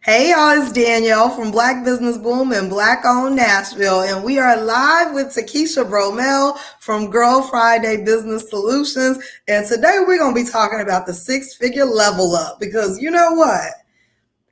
Hey y'all, it's Danielle from Black Business Boom and Black Owned Nashville, and we are live with Takesha Bromell from Girl Friday Business Solutions. And today we're going to be talking about the six-figure level up because you know what?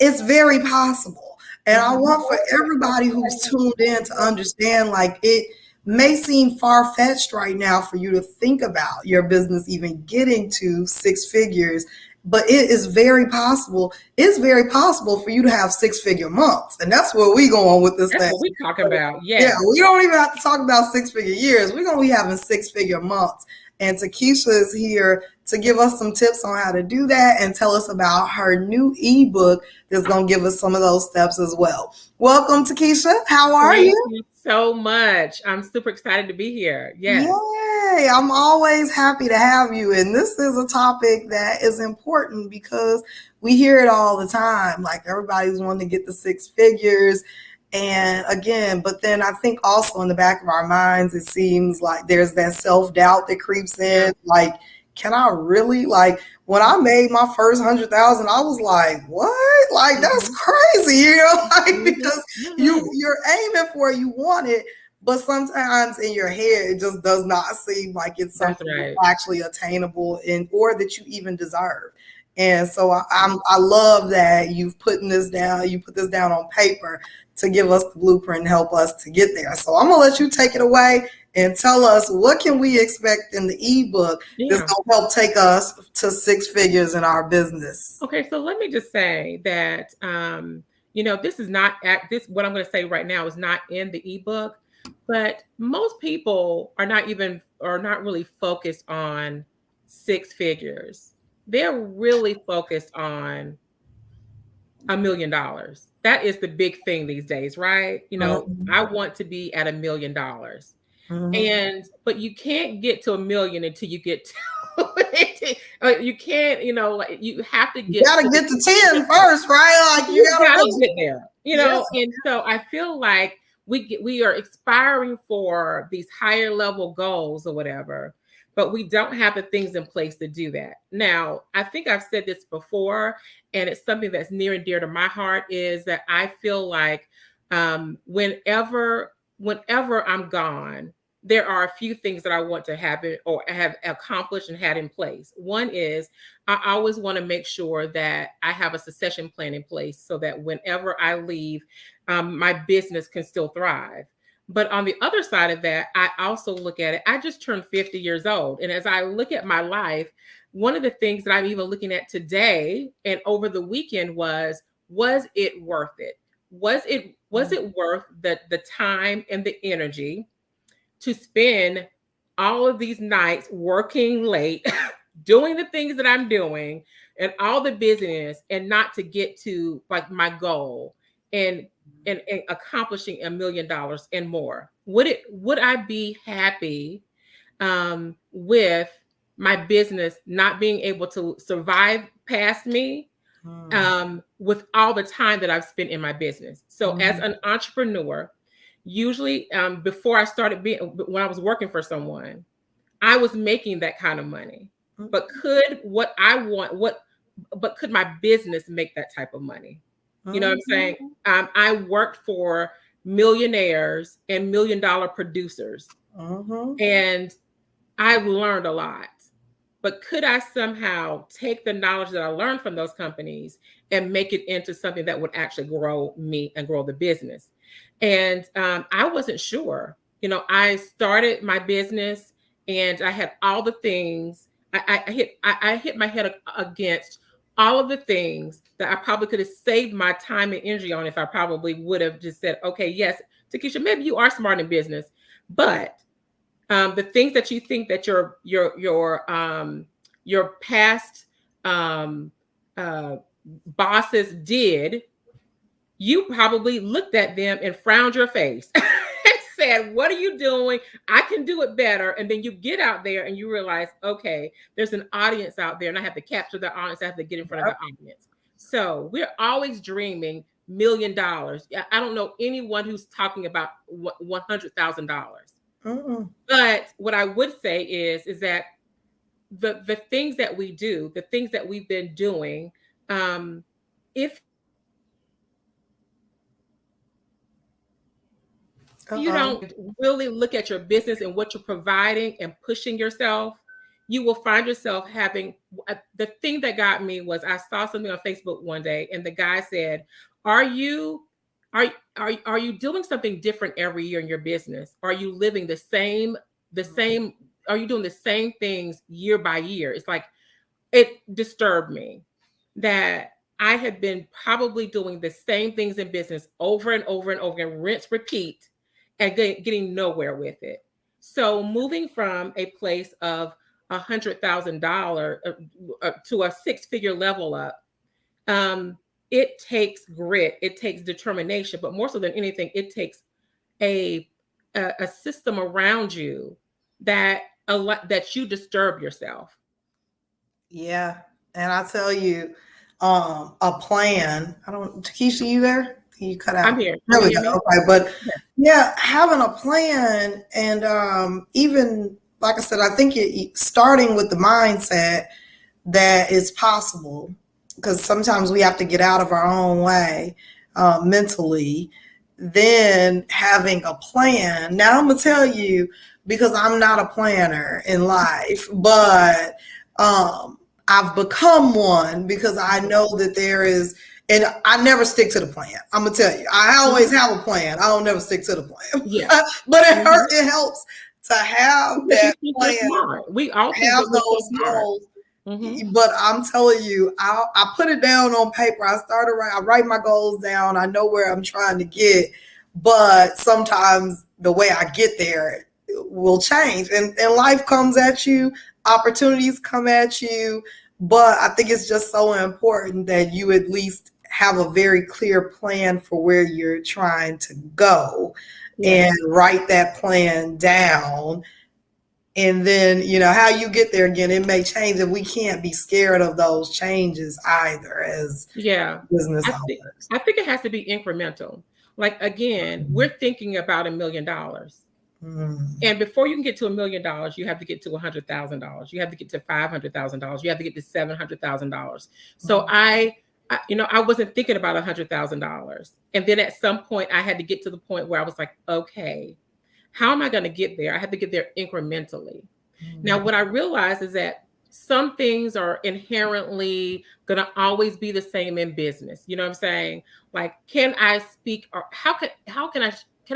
It's very possible. And I want for everybody who's tuned in to understand like it may seem far fetched right now for you to think about your business even getting to six figures, but it is very possible. It's very possible for you to have six-figure months. And that's where we going with this That's thing. what we talking about. Yeah, Yes. we don't even have to talk about six-figure years. We're going to be having six-figure months. And Takesha is here to give us some tips on how to do that and tell us about her new ebook that's going to give us some of those steps as well. Welcome, Takesha. How are Thank you? you so much. I'm super excited to be here. Yes. Yay! I'm always happy to have you. And this is a topic that is important because we hear it all the time. Like everybody's wanting to get the six figures. And again, but then I think also in the back of our minds, it seems like there's that self doubt that creeps in. Like, can I really like when I made my first 100,000? I was like, what? Like that's crazy, you know? Like because you're aiming for it, you want it, but sometimes in your head it just does not seem like it's That's something right. that's actually attainable and or that you even deserve. And so I love that you've putting this down. You put this down on paper to give us the blueprint and help us to get there. So I'm gonna let you take it away and tell us what can we expect in the ebook that's Yeah. gonna help take us to six figures in our business. Okay. So let me just say that, this is not at this, what I'm going to say right now is not in the ebook, but most people are not really focused on six figures. They're really focused on $1 million. That is the big thing these days, right? I want to be at $1 million. But you can't get to 1 million until you get to you can't, like you have to You get gotta to get to 10 first, right? Like you you gotta gotta really, get there, yes. and so I feel like we are expiring for these higher level goals or whatever, but we don't have the things in place to do that. Now, I think I've said this before, and it's something that's near and dear to my heart, is that I feel like whenever I'm gone, there are a few things that I want to happen or have accomplished and had in place. One is I always want to make sure that I have a succession plan in place so that whenever I leave, my business can still thrive. But on the other side of that, I also look at it. I just turned 50 years old. And as I look at my life, one of the things that I'm even looking at today and over the weekend was it worth it? Was it worth the time and the energy to spend all of these nights working late, doing the things that I'm doing and all the business and not to get to like my goal and and accomplishing $1 million and more? Would I be happy with my business not being able to survive past me with all the time that I've spent in my business? So as an entrepreneur, usually before I started being when I was working for someone, I was making that kind of money. But could my business make that type of money? You know what I'm saying? I worked for millionaires and $1 million producers, and I've learned a lot. But could I somehow take the knowledge that I learned from those companies and make it into something that would actually grow me and grow the business? And I wasn't sure. I started my business and I had all the things. I hit my head against all of the things that I probably could have saved my time and energy on if I probably would have just said, okay, yes, Takesha, maybe you are smart in business, but the things that you think that your past um, uh, bosses did, you probably looked at them and frowned your face and said, "What are you doing? I can do it better." And then you get out there and you realize, okay, there's an audience out there, and I have to capture the audience. I have to get in front of the audience. So we're always dreaming $1 million. I don't know anyone who's talking about $100,000. But what I would say is that the things that we do, the things that we've been doing, if you don't really look at your business and what you're providing and pushing yourself, you will find yourself having the thing that got me was I saw something on Facebook one day and the guy said, "Are you are you doing something different every year in your business? Are you living the same are you doing the same things year by year?" It's like it disturbed me that I had been probably doing the same things in business over and over and over again, rinse, repeat, and getting nowhere with it. So moving from a place of $100,000 to a six-figure level up, it takes grit, it takes determination, but more so than anything, it takes a a system around you that that you disturb yourself. Yeah. And I tell you, a plan. I don't, Takesha, you there? You cut I'm out. here. There Can you we hear go. me? Okay. But Yeah. yeah, having a plan and even like I said, I think starting with the mindset that it's possible because sometimes we have to get out of our own way mentally. Then having a plan. Now I'm gonna tell you because I'm not a planner in life, but I've become one because I know that there is, and I never stick to the plan. I'm gonna tell you, I always have a plan. I don't never stick to the plan, Yeah. but Mhm. it helps to have Because you that think you're plan, smart. We all think have that we're so those smart. goals. Hmm. But I'm telling you, I put it down on paper. I write my goals down. I know where I'm trying to get, but sometimes the way I get there will change, and life comes at you, opportunities come at you. But I think it's just so important that you at least have a very clear plan for where you're trying to go Yes. and write that plan down, and then how you get there, again, it may change, and we can't be scared of those changes either as Yeah. business I think owners. I think it has to be incremental. Like again, we're thinking about $1 million. Mm. And before you can get to $1 million, you have to get to $100,000. You have to get to $500,000. You have to get to $700,000. So I wasn't thinking about $100,000. And then at some point, I had to get to the point where I was like, okay, how am I going to get there? I had to get there incrementally. Now, Mm. what I realized is that some things are inherently going to always be the same in business. You know what I'm saying? Like, can I speak, or how can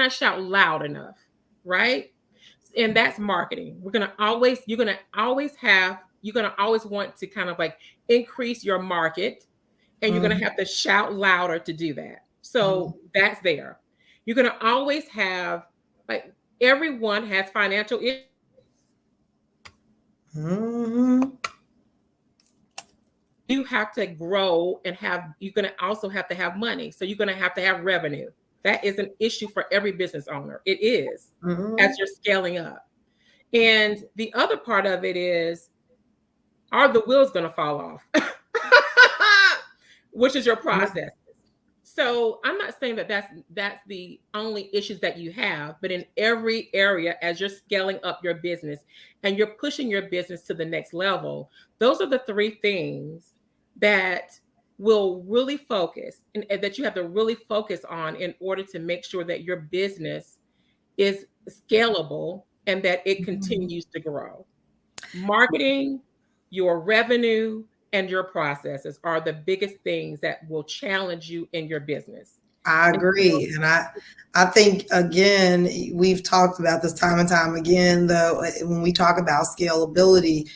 I shout loud enough? Right? And that's marketing. You're gonna always want to kind of like increase your market, and you're gonna Mm. have to shout louder to do that. Mm. So that's there. You're gonna always have, like, everyone has financial issues. Mhm. You have to grow and you're gonna also have to have money. So you're gonna have to have revenue. That is an issue for every business owner. It is, as Mhm. you're scaling up. And the other part of it is, are the wheels going to fall off? Which is your process. So I'm not saying that that's the only issues that you have, but in every area, as you're scaling up your business and you're pushing your business to the next level, those are the three things that will really focus and that you have to really focus on in order to make sure that your business is scalable and that it Mhm. continues to grow. Marketing, your revenue, and your processes are the biggest things that will challenge you in your business. I And so, agree. And I think, again, we've talked about this time and time again, though, when we talk about scalability,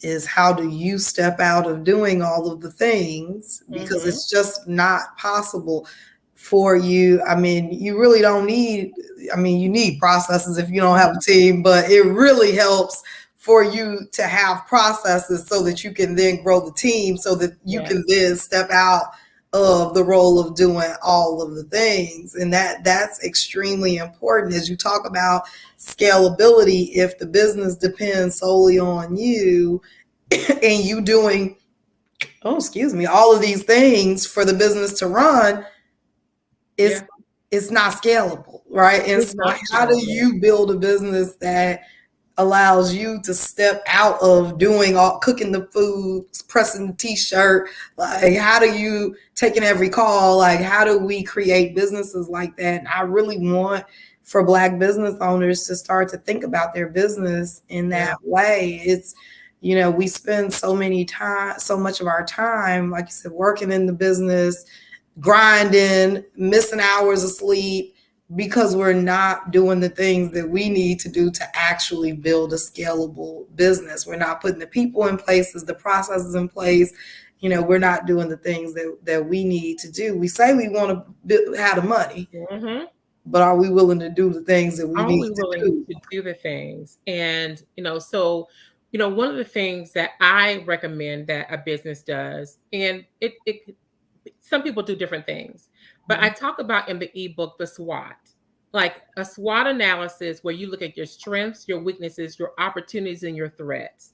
is how do you step out of doing all of the things, because mhm, it's just not possible for you. I mean, you really don't need, I mean, you need processes if you don't have a team, but it really helps for you to have processes so that you can then grow the team, so that you yes, can then step out of the role of doing all of the things. And that's extremely important as you talk about scalability. If the business depends solely on you and you doing, oh, excuse me, all of these things for the business to run, it's yeah, it's not scalable, right? And it's so not how do scalable. you build a business that allows you to step out of doing all, cooking the food, pressing the t-shirt? Like, how do you taking every call? Like, how do we create businesses like that? And I really want for Black business owners to start to think about their business in that way. It's, we spend so much of our time, like you said, working in the business, grinding, missing hours of sleep, because we're not doing the things that we need to do to actually build a scalable business. We're not putting the people in places, the processes in place. We're not doing the things that we need to do. We say we want to have the money, but are we willing to do the things that we need to do? To do the things? And, so, one of the things that I recommend that a business does, and it some people do different things, but I talk about in the ebook, the SWOT, like a SWOT analysis where you look at your strengths, your weaknesses, your opportunities, and your threats.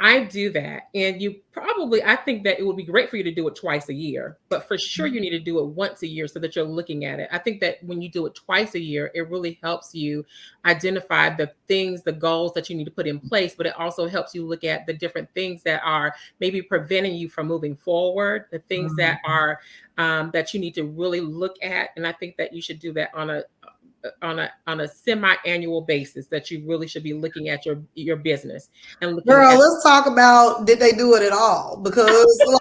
I do that. And I think that it would be great for you to do it twice a year, but for sure you need to do it once a year so that you're looking at it. I think that when you do it twice a year, it really helps you identify the things, the goals that you need to put in place, but it also helps you look at the different things that are maybe preventing you from moving forward, the things that are that you need to really look at. And I think that you should do that on a semi-annual basis, that you really should be looking at your business and looking Girl, let's talk about, did they do it at all? Because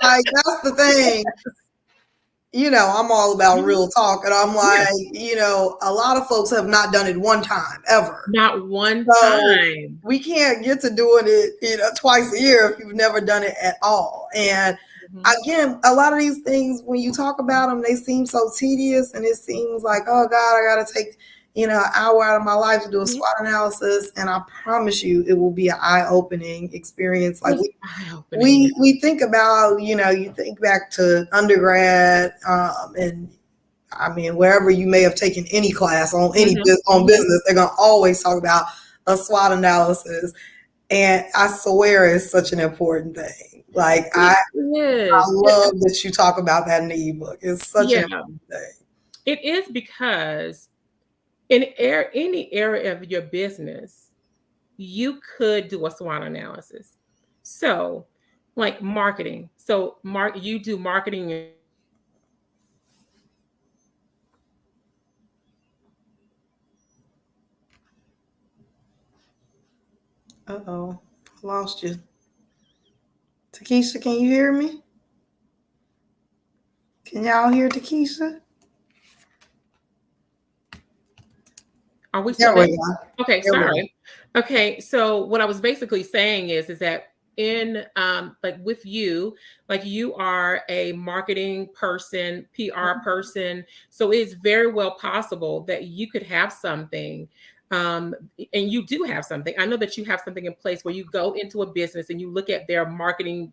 like, that's the thing. I'm all about real talk, and I'm like, a lot of folks have not done it one time ever. Not one time. We can't get to doing it, twice a year if you've never done it at all. And again, a lot of these things, when you talk about them, they seem so tedious, and it seems like, oh God, I got to take, an hour out of my life to do a SWOT analysis. And I promise you, it will be an eye-opening experience. Like we think about, you think back to undergrad, and I mean, wherever you may have taken any class on on business, they're going to always talk about a SWOT analysis. And I swear it's such an important thing. Like I love that you talk about that in the ebook. It's such an important thing. It is, because in any area of your business, you could do a SWOT analysis. So, like marketing. So, you do marketing. Uh-oh, lost you. Takesha, can you hear me? Can y'all hear Takesha? Are we still there? Okay, sorry. Okay, so what I was basically saying is that in like with you, like you are a marketing person, PR person, so it's very well possible that you could have something, and you do have something. I know that you have something in place where you go into a business and you look at their marketing,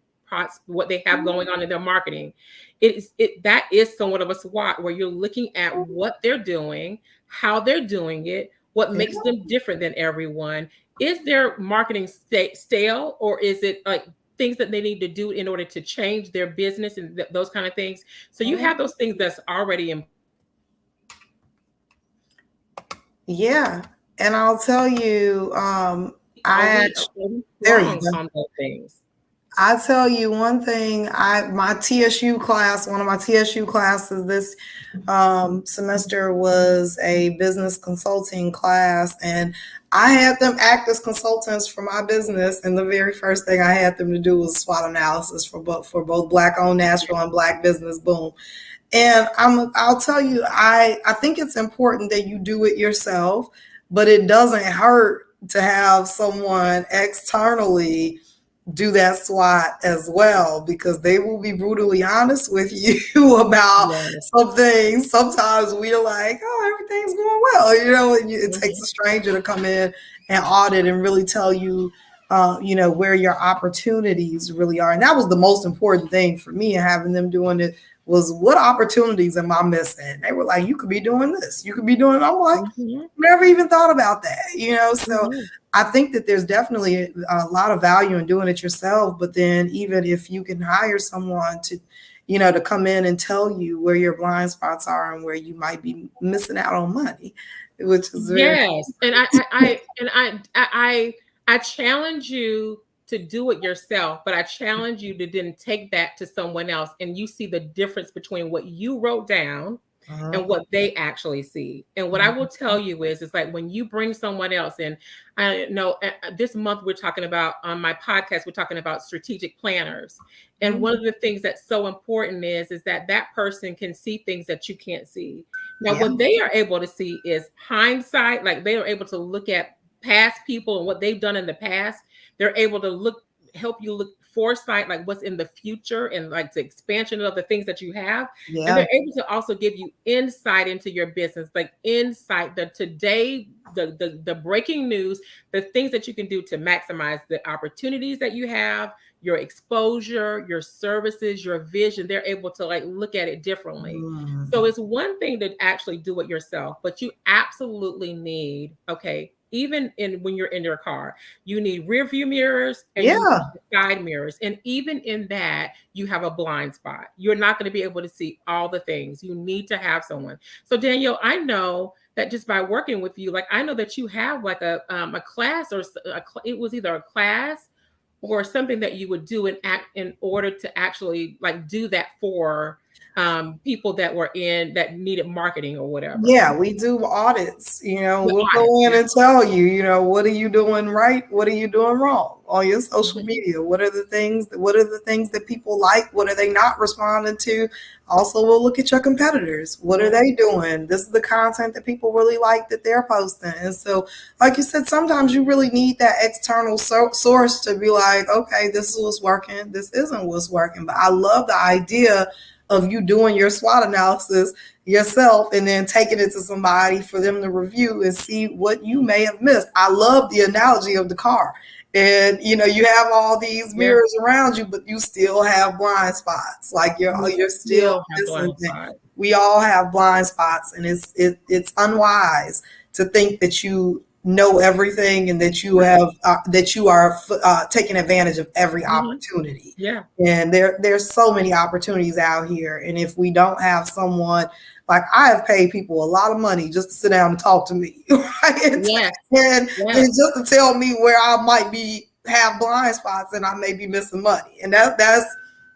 what they have going on in their marketing. That is somewhat of a SWOT, where you're looking at what they're doing, how they're doing it, what makes them different than everyone. Is their marketing stale, or is it like things that they need to do in order to change their business and those kind of things? So you have those things that's already in. Yeah. And I'll tell you, I tell you one thing, my TSU class, one of my TSU classes this semester was a business consulting class, and I had them act as consultants for my business. And the very first thing I had them to do was SWOT analysis for both Black-owned Nashville and Black Business Boom. And I'll tell you, I think it's important that you do it yourself, but it doesn't hurt to have someone externally do that SWOT as well, because they will be brutally honest with you about some things. Sometimes we're like, oh, everything's going well, and it takes a stranger to come in and audit and really tell you, where your opportunities really are. And that was the most important thing for me, and having them doing it was, what opportunities am I missing? They were like, you could be doing this, you could be doing it. I'm like, never even thought about that, so I think that there's definitely a lot of value in doing it yourself. But then even if you can hire someone to, to come in and tell you where your blind spots are and where you might be missing out on money, which is very and I challenge you to do it yourself, but I challenge you to then take that to someone else, and you see the difference between what you wrote down and what they actually see. And what I will tell you is like when you bring someone else in, I know this month we're talking about on my podcast, we're talking about strategic planners. And one of the things that's so important is that that person can see things that you can't see. Now, Yeah. what they are able to see is hindsight, like they are able to look at past people and what they've done in the past. They're able to help you look foresight, like what's in the future and like the expansion of the things that you have. Yeah. And they're able to also give you insight into your business, like insight that today, the breaking news, the things that you can do to maximize the opportunities that you have, your exposure, your services, your vision. They're able to like look at it differently. So it's one thing to actually do it yourself, but you absolutely need, okay, even when you're in your car, you need rear view mirrors and you need side mirrors. And even in that, you have a blind spot. You're not going to be able to see all the things. You need to have someone. So Danielle, I know that just by working with you, like I know that you have like a class or it was either a class or something that you would do in order to actually like do that for people that needed marketing or whatever. Yeah, we do audits. We'll go in and tell you, what are you doing right? What are you doing wrong on your social media? What are the things that people like? What are they not responding to? Also, we'll look at your competitors. What are they doing? This is the content that people really like that they're posting. And so, like you said, sometimes you really need that external source to be like, okay, this is what's working. This isn't what's working. But I love the idea of you doing your SWOT analysis yourself and then taking it to somebody for them to review and see what you may have missed. I love the analogy of the car. And you have all these mirrors around you, but you still have blind spots. Like you're still missing things. We all have blind spots, and it's unwise to think that you know everything and that you have that you are taking advantage of every opportunity. Yeah. And there's so many opportunities out here, and if we don't have someone, like I have paid people a lot of money just to sit down and talk to me, right? And just to tell me where I might have blind spots and I may be missing money. And that's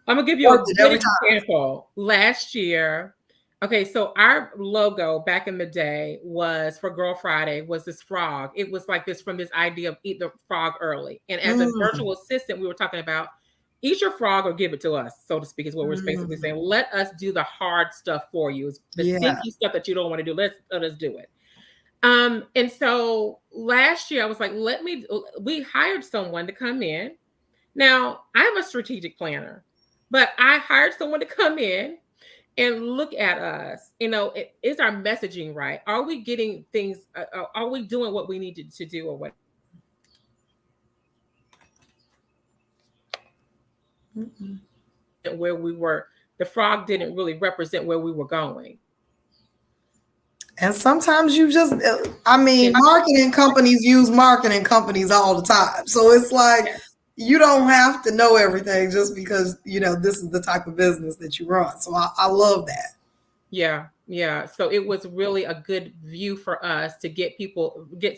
I'm gonna give you a good example. Last year, okay, so our logo back in the day was for Girl Friday was this frog. It was like this from this idea of eat the frog early. And as a virtual assistant, we were talking about eat your frog or give it to us, so to speak, is what we're basically saying. Let us do the hard stuff for you. The stinky stuff that you don't want to do. Let us do it. And so last year I was like, we hired someone to come in. Now I'm a strategic planner, but I hired someone to come in and look at us. Is our messaging right? Are we getting things? Are we doing what we needed to do or what? Where we were, the frog didn't really represent where we were going. And sometimes marketing companies use marketing companies all the time. So it's like, you don't have to know everything just because, this is the type of business that you run. So I love that. Yeah. Yeah. So it was really a good view for us to get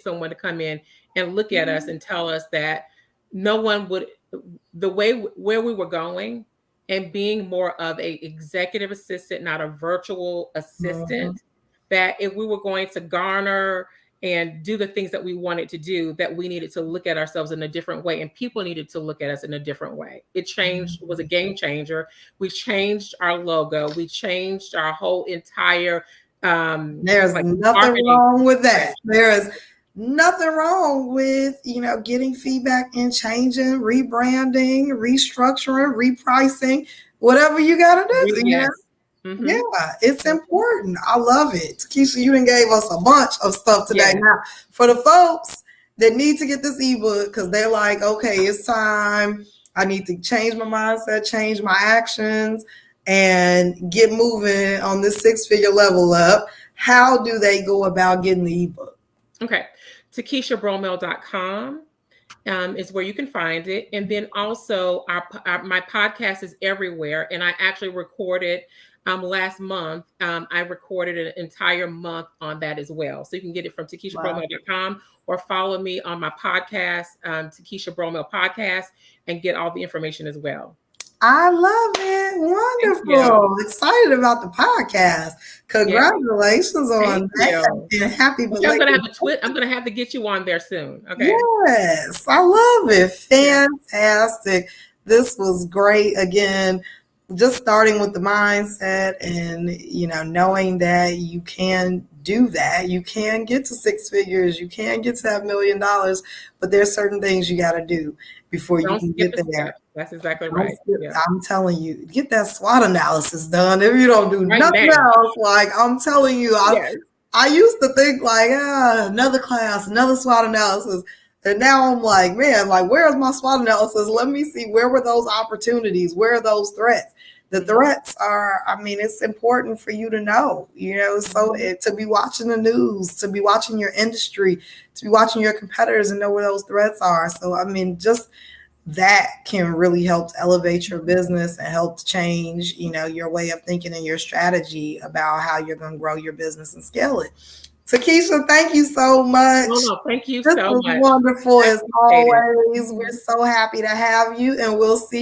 someone to come in and look at us and tell us that no one would, where we were going and being more of a executive assistant, not a virtual assistant, that if we were going to garner and do the things that we wanted to do, that we needed to look at ourselves in a different way, and people needed to look at us in a different way. It was a game changer. We changed our logo. We changed our whole entire. There's nothing wrong with that. There is nothing wrong with, getting feedback and changing, rebranding, restructuring, repricing, whatever you got to do. Yes. Yeah, it's important. I love it. Keisha, you done gave us a bunch of stuff today. Yeah. Now, for the folks that need to get this ebook because they're like, okay, it's time. I need to change my mindset, change my actions, and get moving on this 6-figure level up. How do they go about getting the ebook? Okay. TakeishaBromell.com is where you can find it. And then also my podcast is everywhere. And I actually recorded last month. I recorded an entire month on that as well. So you can get it from TakeishaBromell.com or follow me on my podcast, Takeisha Bromell Podcast, and get all the information as well. I love it. Thank you. Wonderful. Excited about the podcast. Yeah. Congratulations Thank on that. you. And happy Okay, I'm gonna belated. have a twist. I'm gonna have to get you on there soon. Okay. Yes, I love it. Yeah. Fantastic. This was great. Again, just starting with the mindset and, knowing that you can do that. You can get to six figures. You can get to that $1,000,000, but there's certain things you got to do before you Don't can skip get a there. step. That's exactly right. Yeah. I'm telling you, get that SWOT analysis done. If you don't do Right nothing now. else, like I'm telling you, Yes. I used to think like, another class, another SWOT analysis. And now I'm like, man, like, where's my SWOT analysis? Let me see, where were those opportunities? Where are those threats? The threats are, it's important for you to know, so to be watching the news, to be watching your industry, to be watching your competitors and know where those threats are. So, just that can really help to elevate your business and help to change, your way of thinking and your strategy about how you're going to grow your business and scale it. Takesha, thank you so much. No, thank you This so was much. wonderful I as appreciate it. always. We're so happy to have you, and we'll see